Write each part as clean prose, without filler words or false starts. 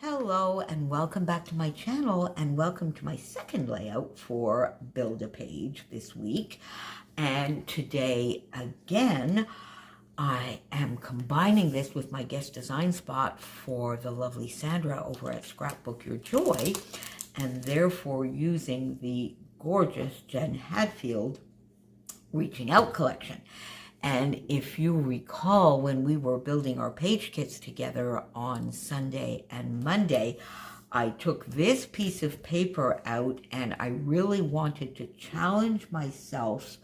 Hello and welcome back to my channel, and welcome to my second layout for Build a Page this week. And today again I am combining this with my guest design spot for the lovely Sandra over at Scrapbook Your Joy, and therefore using the gorgeous Jen Hadfield Reaching Out collection. And if you recall, when we were building our page kits together on Sunday and Monday, I took this piece of paper out and I really wanted to challenge myself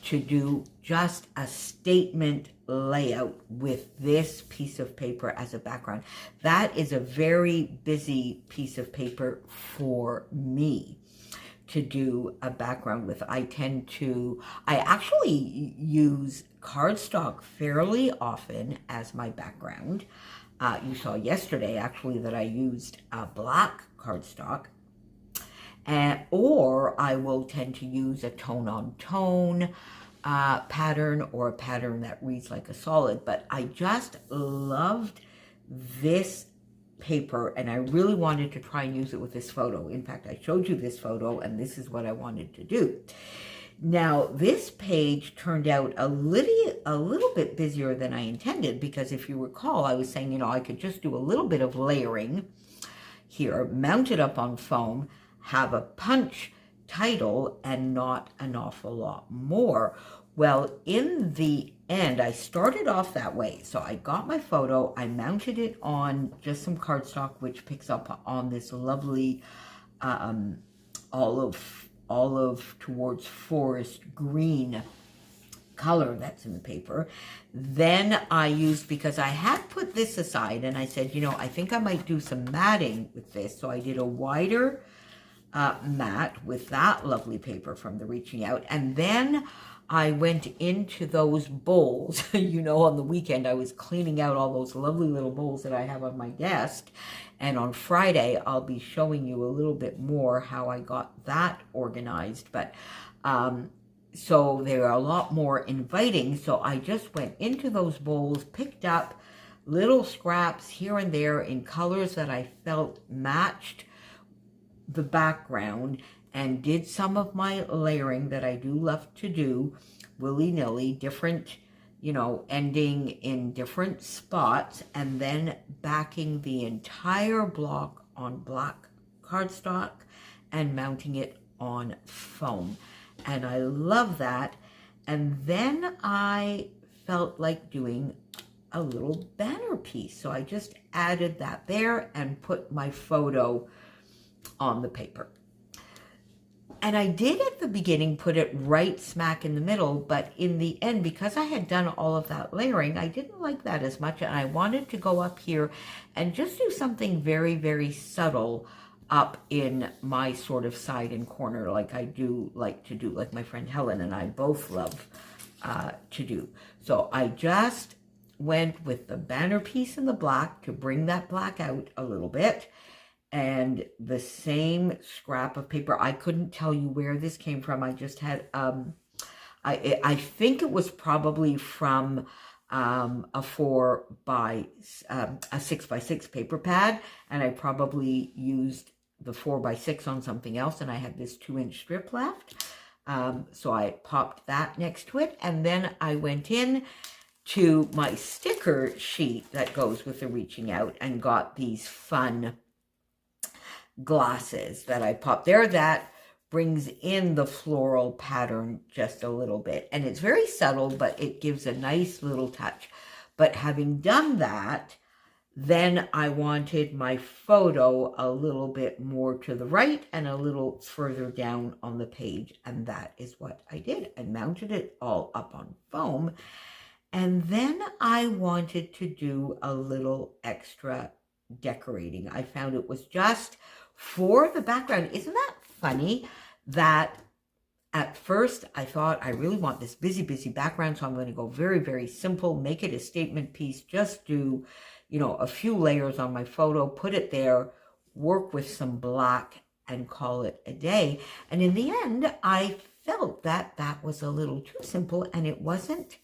to do just a statement layout with this piece of paper as a background. That is a very busy piece of paper for me to do a background with. I actually use cardstock fairly often as my background. You saw yesterday actually that I used black cardstock, or I will tend to use a tone-on-tone pattern, or a pattern that reads like a solid. But I just loved this paper and I really wanted to try and use it with this photo. In fact, I showed you this photo and this is what I wanted to do. Now, this page turned out a little bit busier than I intended, because if you recall, I was saying, I could just do a little bit of layering here, mount it up on foam, have a punch title, and not an awful lot more. Well, in the end, I started off that way. So I got my photo, I mounted it on just some cardstock, which picks up on this lovely olive towards forest green color that's in the paper. Then I used, because I had put this aside and I said, I think I might do some matting with this. So I did a wider mat with that lovely paper from the Reaching Out. And then I went into those bowls. On the weekend I was cleaning out all those lovely little bowls that I have on my desk. And on Friday, I'll be showing you a little bit more how I got that organized. But so they're a lot more inviting. So I just went into those bowls, picked up little scraps here and there in colors that I felt matched the background, and did some of my layering that I do love to do willy-nilly, different, ending in different spots, and then backing the entire block on black cardstock and mounting it on foam. And I love that. And then I felt like doing a little banner piece. So I just added that there and put my photo on the paper. And I did at the beginning put it right smack in the middle, but in the end, because I had done all of that layering, I didn't like that as much, and I wanted to go up here and just do something very, very subtle up in my sort of side and corner, like I do like to do, like my friend Helen and I both love to do. So I just went with the banner piece in the black to bring that black out a little bit, and the same scrap of paper. I couldn't tell you where this came from. I just had, I think it was probably from a 6x6 paper pad, and I probably used the 4x6 on something else, and I had this 2-inch strip left. So I popped that next to it, and then I went in to my sticker sheet that goes with the Reaching Out and got these fun glasses that I popped there. That brings in the floral pattern just a little bit, and it's very subtle, but it gives a nice little touch. But having done that, then I wanted my photo a little bit more to the right and a little further down on the page, and that is what I did. I mounted it all up on foam, and then I wanted to do a little extra decorating. I found it was just for the background. Isn't that funny that at first I thought, I really want this busy, busy background, so I'm going to go very, very simple, make it a statement piece, just do, a few layers on my photo, put it there, work with some black, and call it a day. And in the end, I felt that that was a little too simple, and it wasn't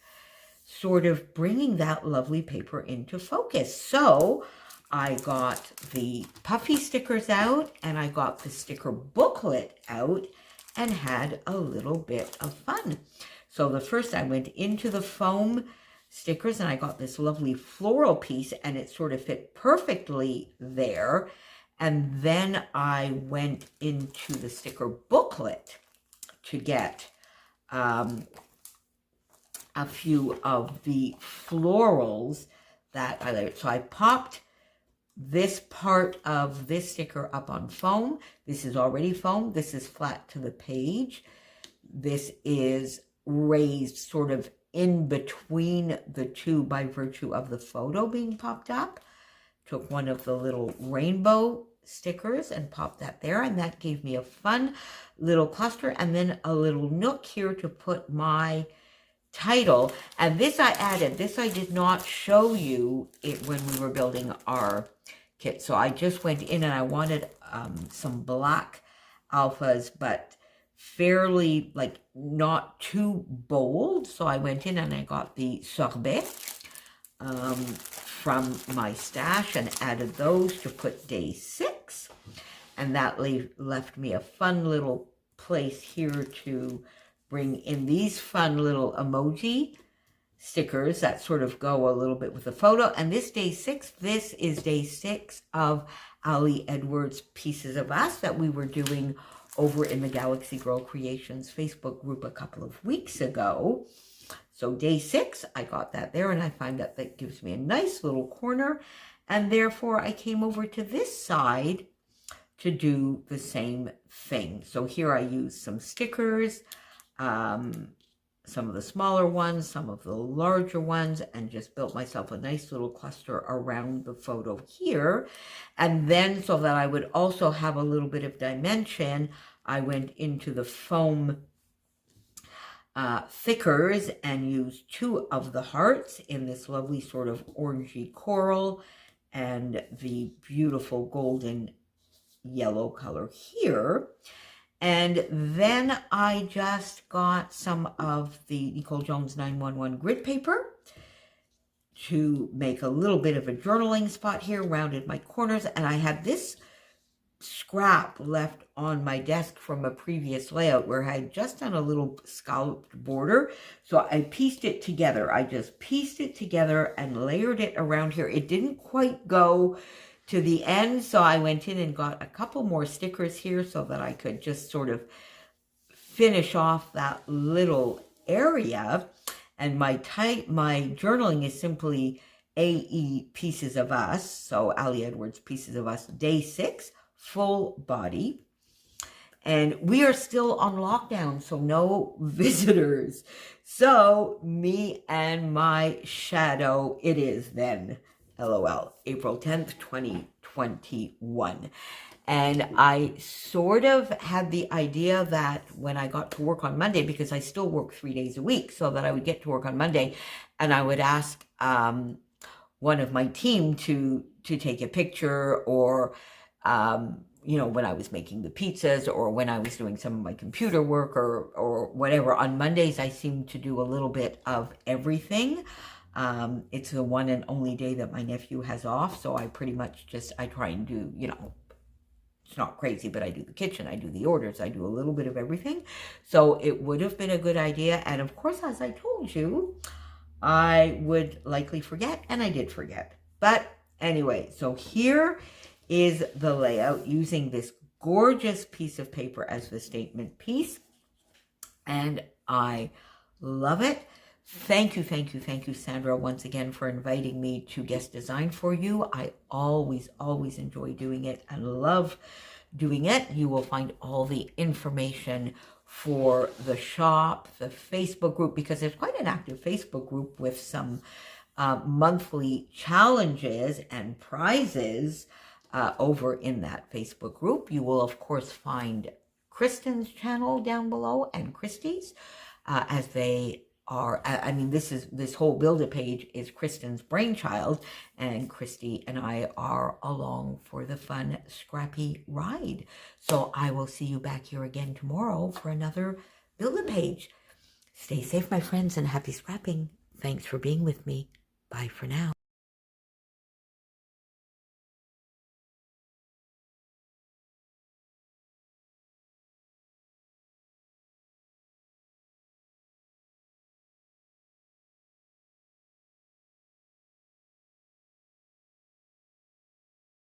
sort of bringing that lovely paper into focus. So I got the puffy stickers out, and I got the sticker booklet out, and had a little bit of fun. So the first, I went into the foam stickers, and I got this lovely floral piece, and it sort of fit perfectly there. And then I went into the sticker booklet to get a few of the florals that I liked. So I popped this part of this sticker up on foam. This is already foam. This is flat to the page. This is raised sort of in between the two by virtue of the photo being popped up. Took one of the little rainbow stickers and popped that there, and that gave me a fun little cluster, and then a little nook here to put my title. And this I added. This I did not show you it when we were building our kit. So I just went in, and I wanted some black alphas, but fairly, like, not too bold. So I went in and I got the sorbet from my stash and added those to put day 6. And that left me a fun little place here to bring in these fun little emoji stickers that sort of go a little bit with the photo. And this day 6, this is day 6 of Ali Edwards' Pieces of Us that we were doing over in the Galaxy Girl Creations Facebook group a couple of weeks ago. So day 6, I got that there, and I find that that gives me a nice little corner. And therefore, I came over to this side to do the same thing. So here I used some stickers, some of the smaller ones, some of the larger ones, and just built myself a nice little cluster around the photo here. And then, so that I would also have a little bit of dimension, I went into the foam thickers and used 2 of the hearts in this lovely sort of orangey coral and the beautiful golden yellow color here. And then I just got some of the Nicole Jones 911 grid paper to make a little bit of a journaling spot here, rounded my corners, and I had this scrap left on my desk from a previous layout where I had just done a little scalloped border. So I pieced it together. I just pieced it together and layered it around here. It didn't quite go to the end, so I went in and got a couple more stickers here so that I could just sort of finish off that little area. And my journaling is simply AE Pieces of Us, so Ali Edwards Pieces of Us, day 6, full body. And we are still on lockdown, so no visitors. So me and my shadow, it is then. LOL, April 10th, 2021. And I sort of had the idea that when I got to work on Monday, because I still work 3 days a week, so that I would get to work on Monday and I would ask one of my team to take a picture, or, you know, when I was making the pizzas or when I was doing some of my computer work or whatever. On Mondays, I seem to do a little bit of everything. It's the one and only day that my nephew has off, so I pretty much I try and do, you know, it's not crazy, but I do the kitchen, I do the orders, I do a little bit of everything. So it would have been a good idea. And of course, as I told you, I would likely forget, and I did forget. But anyway, so here is the layout using this gorgeous piece of paper as the statement piece. And I love it. Thank you, Sandra, once again for inviting me to guest design for you. I always enjoy doing it and love doing it. You will find all the information for the shop, the Facebook group, because there's quite an active Facebook group with some monthly challenges and prizes over in that Facebook group. You will, of course, find Kristin's channel down below and Christy's as they are, I mean, this whole Build-A-Page is Kristin's brainchild, and Christy and I are along for the fun, scrappy ride. So I will see you back here again tomorrow for another Build-A-Page. Stay safe, my friends, and happy scrapping. Thanks for being with me. Bye for now.